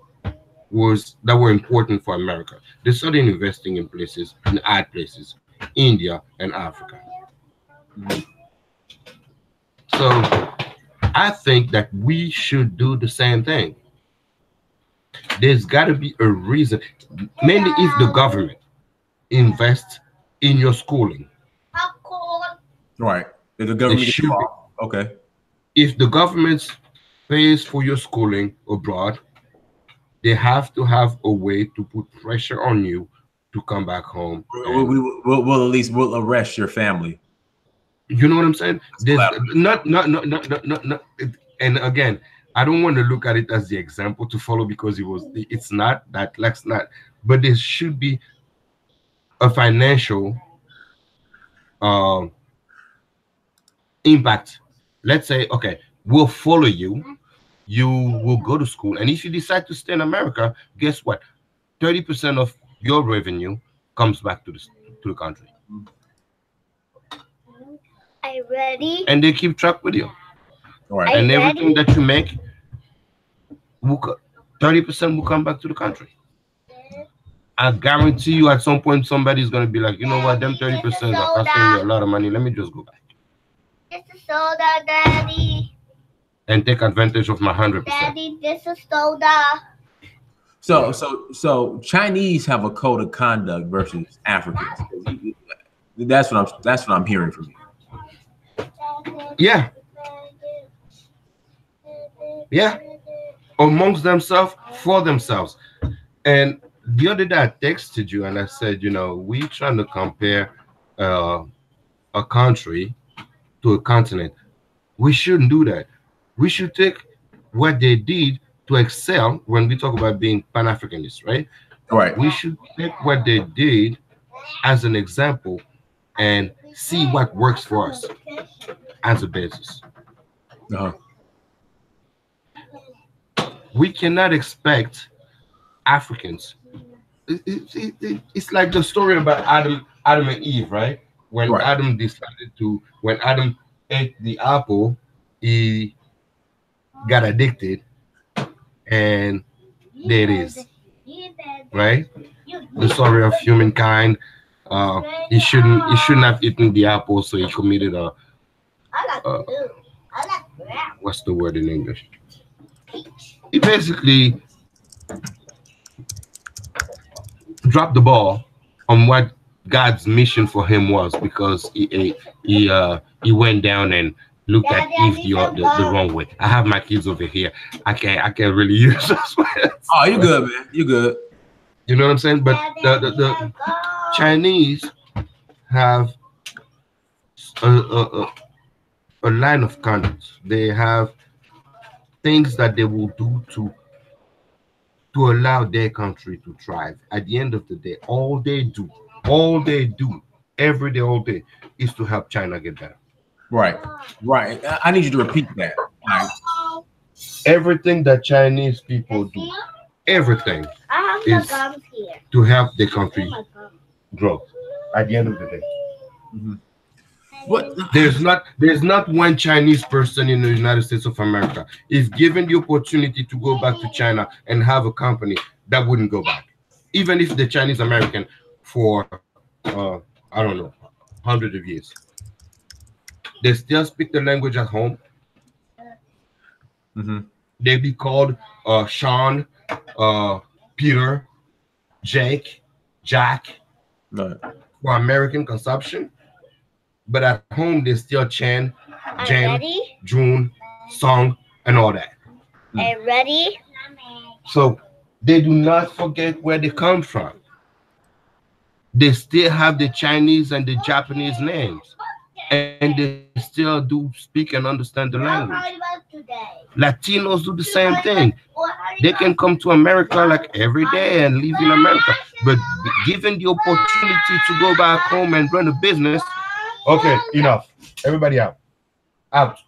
were important for America. They started investing in odd places, India and Africa. So I think that we should do the same thing. There's got to be a reason, mainly if the government invests in your schooling. Right. If the government okay. If the government pays for your schooling abroad, they have to have a way to put pressure on you to come back home. We'll at least we'll arrest your family. You know what I'm saying? There's not. And again, I don't want to look at it as the example to follow because it's not that. Let's not. But there should be a financial impact. Let's say, okay, we'll follow you. You will go to school, and if you decide to stay in America, guess what? 30% of your revenue comes back to the country. Are you ready? And they keep track with you. Right. And everything that you make, 30% will come back to the country. I guarantee you at some point somebody's going to be like, you know what, them 30% are costing me a lot of money. Let me just go back. This is soda, Daddy. And take advantage of my 100%. Daddy, this is soda. So Chinese have a code of conduct versus Africans. That's what I'm hearing from you. Yeah. Yeah. Amongst themselves, for themselves. And the other day I texted you and I said, you know, we trying to compare a country to a continent. We shouldn't do that. We should take what they did to excel when we talk about being Pan-Africanist, right? Right. We should take what they did as an example and see what works for us as a basis. Uh-huh. We cannot expect Africans. It's like the story about Adam and Eve, right? When Adam when Adam ate the apple, he got addicted, and there it is, right? The story of humankind. He shouldn't have eaten the apple, so he committed what's the word in English? He basically dropped the ball on what God's mission for him was, because he went down and looked at Eve the wrong way. I have my kids over here. I can't really use those words. Oh, you good, man. You good. You know what I'm saying? But the Chinese have a line of conduct. They have things that they will do to allow their country to thrive. At the end of the day, all they do, every day, all day, is to help China get better. Right. I need you to repeat that. Right. Everything that Chinese people do, everything is to help the country grow. At the end of the day. Mm-hmm. There's not one Chinese person in the United States of America, if given the opportunity to go back to China and have a company, that wouldn't go back. Even if the Chinese American for I don't know, hundreds of years. They still speak the language at home. Mm-hmm. They be called Sean, Peter, Jake, Jack, right, for American consumption. But at home, they still Chen, Jen, June, Song, and all that. Are you ready? So they do not forget where they come from. They still have the Chinese and the Japanese names. And they still do speak and understand the language. Latinos do the same thing. They can come to America like every day and live in America. But given the opportunity to go back home and run a business, okay, enough. Everybody out. Out.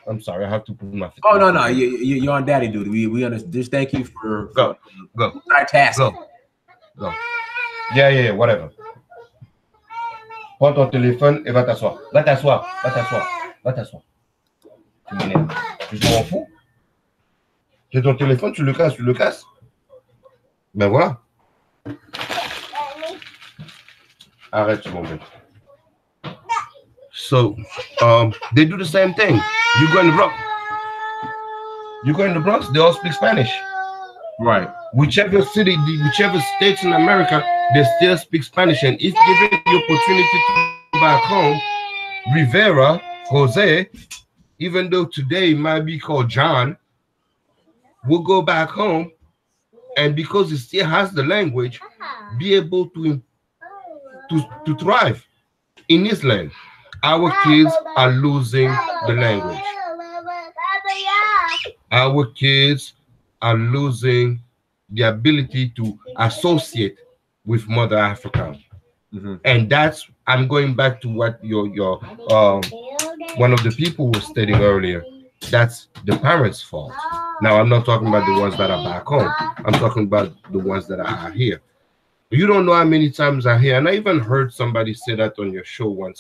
I'm sorry, I have to put my feet. Oh, no. You're on daddy duty. We understand. Just thank you for go. Multitasking. Go. Yeah, whatever. Prends ton téléphone et va t'asseoir. Va t'asseoir. Tu m'énerves. Je m'en fous. J'ai ton téléphone, tu le casses. Ben voilà. Arrête, mon bébé. So, they do the same thing. You go in the Bronx, they all speak Spanish. Right. Whichever city, whichever states in America, they still speak Spanish. And if given the opportunity to go back home, Rivera, Jose, even though today it might be called John, will go back home. And because he still has the language, be able to thrive in this land. Our kids are losing the language. Our kids are losing the ability to associate with Mother Africa. And that's, I'm going back to what your one of the people was stating earlier. That's the parents' fault. Now I'm not talking about the ones that are back home. I'm talking about the ones that are here. You don't know how many times I hear, and I even heard somebody say that on your show once.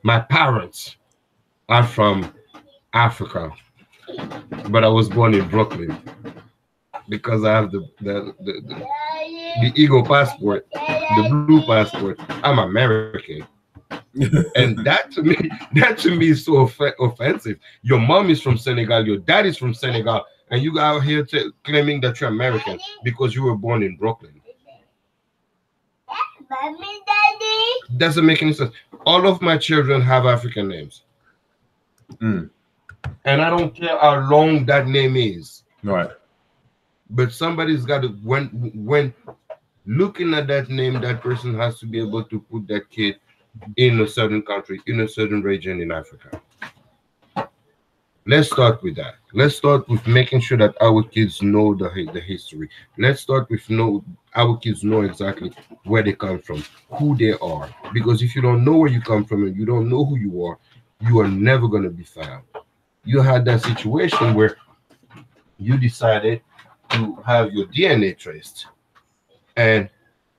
My parents are from Africa, but I was born in Brooklyn because I have the Eagle passport, the blue passport. I'm American. And that to me is so offensive. Your mom is from Senegal, your dad is from Senegal, and you out here claiming that you're American because you were born in Brooklyn. Doesn't make any sense. All of my children have African names. And I don't care how long that name is. Right. But somebody's got to, when looking at that name, that person has to be able to put that kid in a certain country, in a certain region in Africa. Let's start with that. Let's start with making sure that our kids know the history. Let's start with our kids know exactly where they come from, who they are. Because if you don't know where you come from and you don't know who you are never going to be found. You had that situation where you decided to have your DNA traced. And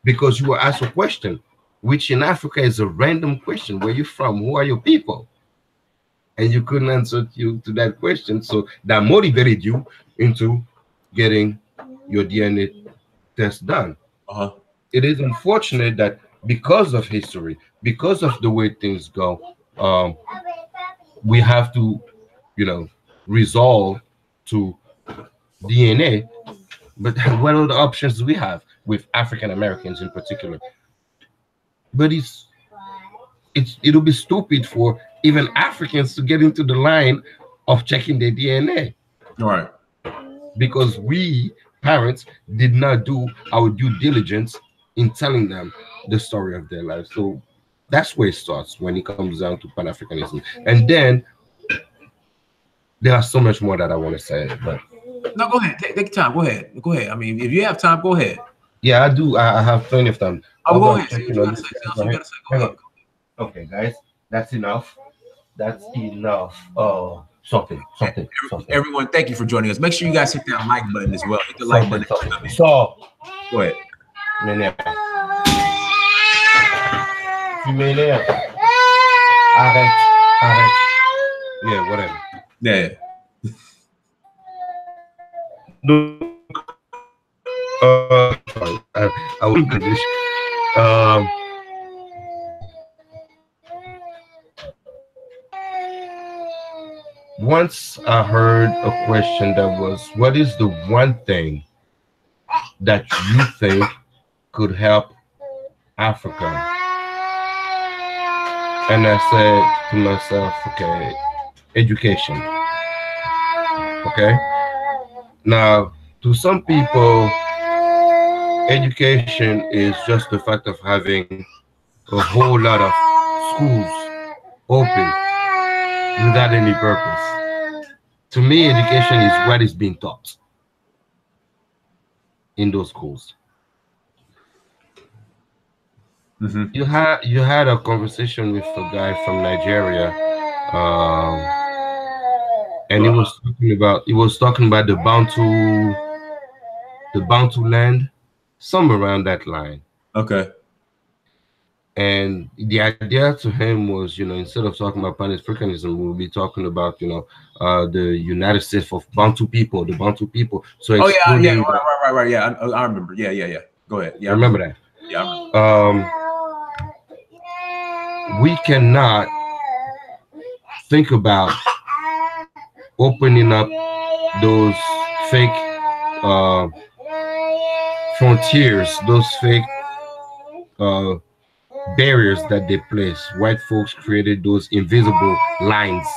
because you were asked a question, which in Africa is a random question. Where you from? Who are your people? And you couldn't answer to that question. So that motivated you into getting your DNA test done. It is unfortunate that because of history, because of the way things go, we have to, resolve to DNA. But what are the options we have with African Americans in particular? But it'll be stupid for even Africans to get into the line of checking their DNA. Right. Because we parents did not do our due diligence in telling them the story of their life. So that's where it starts when it comes down to Pan-Africanism. And then there are so much more that I want to say, but no, go ahead. Take time. Go ahead. Go ahead. I mean, if you have time, go ahead. Yeah, I do. I have plenty of time. Go ahead. Say what you gotta say. Go ahead. Okay, guys, that's enough. That's enough. Something. Everyone, thank you for joining us. Make sure you guys hit that like button as well. Hit the like button. So, go ahead. Arrête. Yeah, whatever. Yeah. I will finish. Once I heard a question that was, what is the one thing that you think could help Africa? And I said to myself, okay, education. Okay. Now, to some people, education is just the fact of having a whole lot of schools open without any purpose. To me, education is what is being taught in those schools. You had a conversation with a guy from Nigeria, and he was talking about the Bantu land, somewhere around that line. Okay. And the idea to him was, instead of talking about Pan-Africanism, we'll be talking about, the United States of Bantu people, the Bantu people. So right. Yeah, I remember. Yeah. Go ahead. Yeah, I remember that. Yeah. We cannot think about opening up those fake frontiers, those fake barriers that they place. White folks created those invisible lines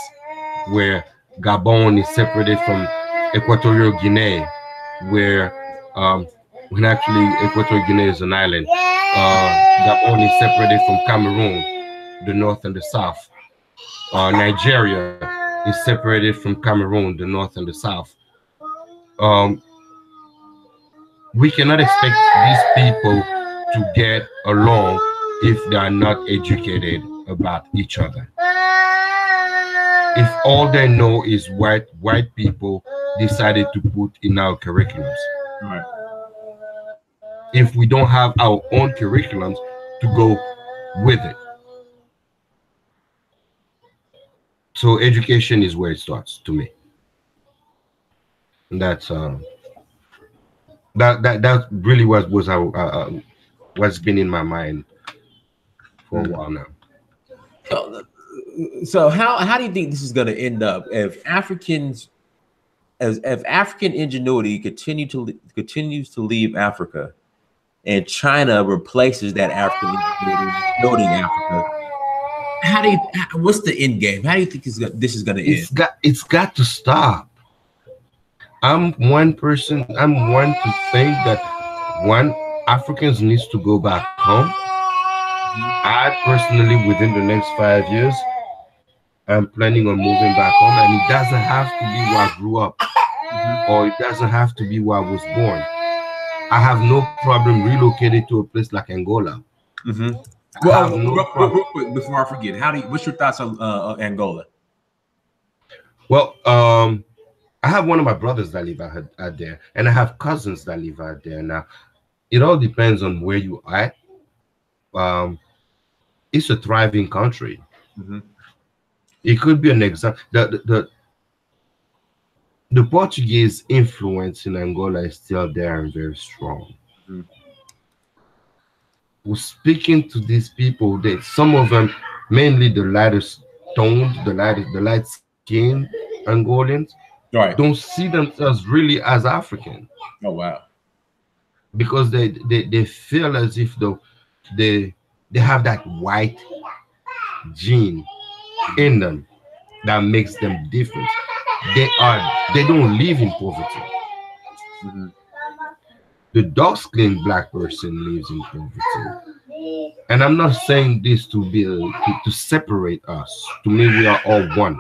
where Gabon is separated from Equatorial Guinea, where when actually Equatorial Guinea is an island. Gabon is separated from Cameroon, the north and the south. Nigeria is separated from Cameroon, the north and the south. Um, we cannot expect these people to get along if they are not educated about each other. If all they know is white people decided to put in our curriculums. Right. If we don't have our own curriculums to go with it. So education is where it starts to me. And that's that really was what's been in my mind for a while now. So how do you think this is going to end up if African ingenuity continues to leave Africa, and China replaces that African ingenuity building Africa? What's the end game? How do you think this is going to end? It's got to stop. I'm one to think that Africans needs to go back home. I personally, within the next 5 years, I'm planning on moving back home, and it doesn't have to be where I grew up, or it doesn't have to be where I was born. I have no problem relocating to a place like Angola. Well, real quick before I forget, what's your thoughts on Angola? Well, I have one of my brothers that live out there, and I have cousins that live out there. Now, it all depends on where you are. It's a thriving country. It could be an example. The Portuguese influence in Angola is still there and very strong. We're speaking to these people, some of them, mainly the lightest toned, the light skinned Angolans, right, don't see themselves really as African. Oh wow! Because they feel as if they have that white gene in them that makes them different. They don't live in poverty. The dark-skinned black person lives in poverty. And I'm not saying this to separate us. To me, we are all one.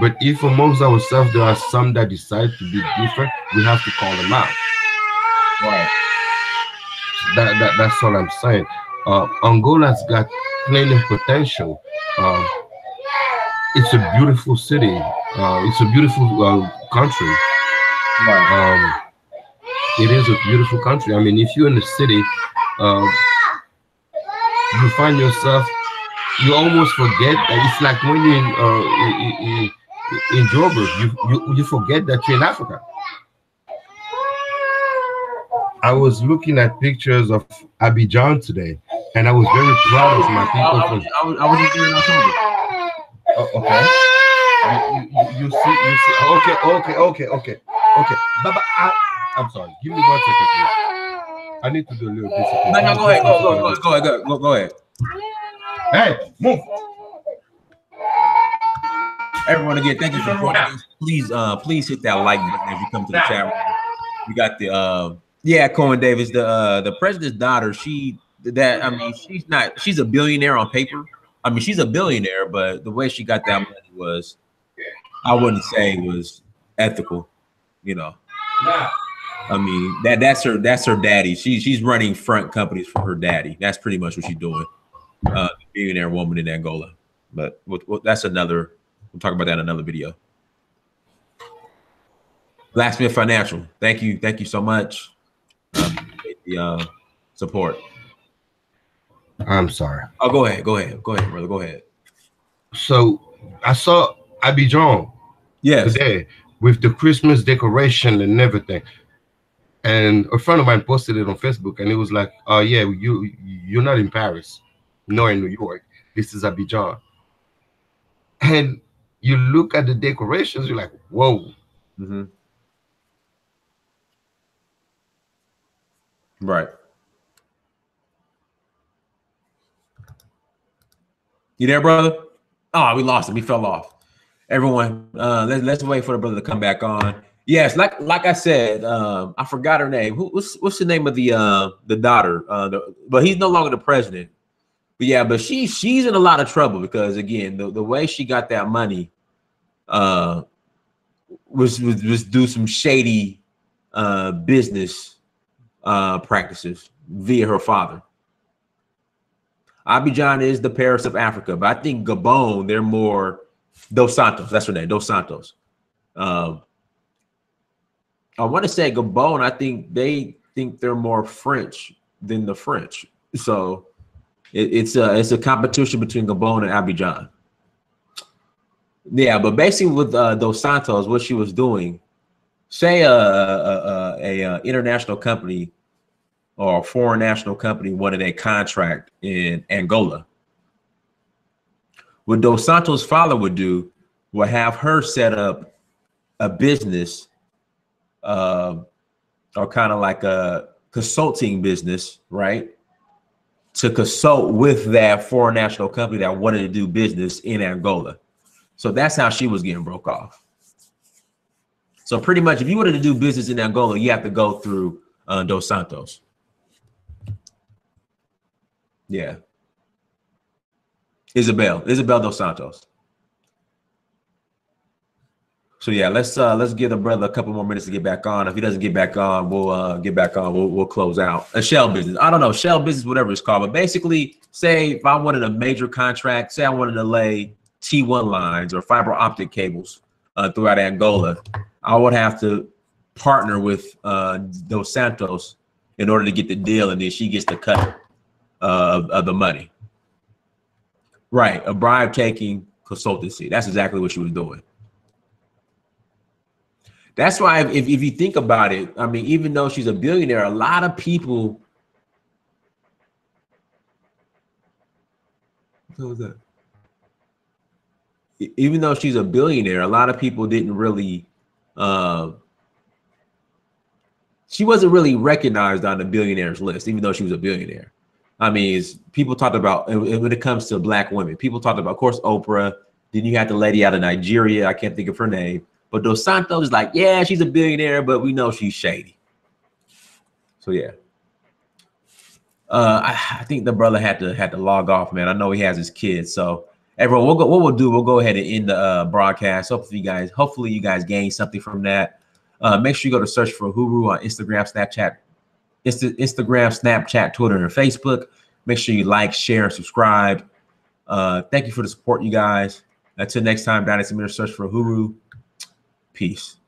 But if amongst ourselves there are some that decide to be different, we have to call them out. Right. That's all I'm saying. Angola's got plenty of potential. It's a beautiful city. It's a beautiful country. Right. It is a beautiful country. I mean, if you're in the city, you find yourself, you almost forget that it's like when you're in Joburg, you forget that you're in Africa. I was looking at pictures of Abidjan today, and I was very proud of my people. I was just there in October. Okay. You see. Okay. Baba, I'm sorry. Give me 1 second, please. I need to do a little discipline. No, go ahead. Hey, move. Everyone, again, thank you for joining us. Please hit that like button as you come to the chat room. We got the Cohen Davis, the president's daughter. She's a billionaire on paper. I mean, she's a billionaire, but the way she got that money was, I wouldn't say was ethical, you know. Yeah. I mean, that's her daddy. She's running front companies for her daddy. That's pretty much what she's doing. The billionaire woman in Angola. But that's another. We'll talk about that in another video. Blacksmith Financial. Thank you so much. The support. I'm sorry. Oh, go ahead, brother. Go ahead. So I saw Abidjan today with the Christmas decoration and everything. And a friend of mine posted it on Facebook, and it was like, "Oh yeah, you're not in Paris, nor in New York. This is Abidjan." And you look at the decorations, you're like, "Whoa!" Right. You there, brother? Oh, we lost him. He fell off. Everyone, let's wait for the brother to come back on. Yes, like I said, I forgot her name. What's the name of the daughter? But he's no longer the president. But yeah, but she's in a lot of trouble because again, the way she got that money was do some shady business practices via her father. Abidjan is the Paris of Africa, but I think Gabon, they're more Dos Santos. That's her name, Dos Santos. I want to say Gabon. I think they think they're more French than the French. So it's a competition between Gabon and Abidjan. Yeah, but basically with Dos Santos, what she was doing, say a international company or a foreign national company wanted a contract in Angola. What Dos Santos' father would do would have her set up a business or kind of like a consulting business, right? To consult with that foreign national company that wanted to do business in Angola. So that's how she was getting broke off. So pretty much if you wanted to do business in Angola, you have to go through Dos Santos. Yeah. Isabel Dos Santos. So yeah, let's give the brother a couple more minutes to get back on. If he doesn't get back on, we'll get back on. We'll close out. A shell business. I don't know, shell business, whatever it's called. But basically, say if I wanted a major contract, say I wanted to lay T1 lines or fiber optic cables throughout Angola, I would have to partner with Dos Santos in order to get the deal, and then she gets the cut of the money. Right, a bribe taking consultancy. That's exactly what she was doing. That's why if you think about it, I mean, even though she's a billionaire, a lot of people. What was that? Even though she's a billionaire, a lot of people didn't really. She wasn't really recognized on the billionaires list, even though she was a billionaire. I mean, people talked about when it comes to black women, people talked about, of course, Oprah. Then you had the lady out of Nigeria. I can't think of her name. But Dos Santos is like, yeah, she's a billionaire, but we know she's shady. So yeah, I think the brother had to log off, man. I know he has his kids, so everyone, we'll go ahead and end the broadcast. Hopefully you guys gain something from that. Make sure you go to search for Huru on Instagram, Snapchat, Twitter, and Facebook. Make sure you like, share, and subscribe. Thank you for the support, you guys. Until next time, Dynasty Minute, search for Huru. Peace.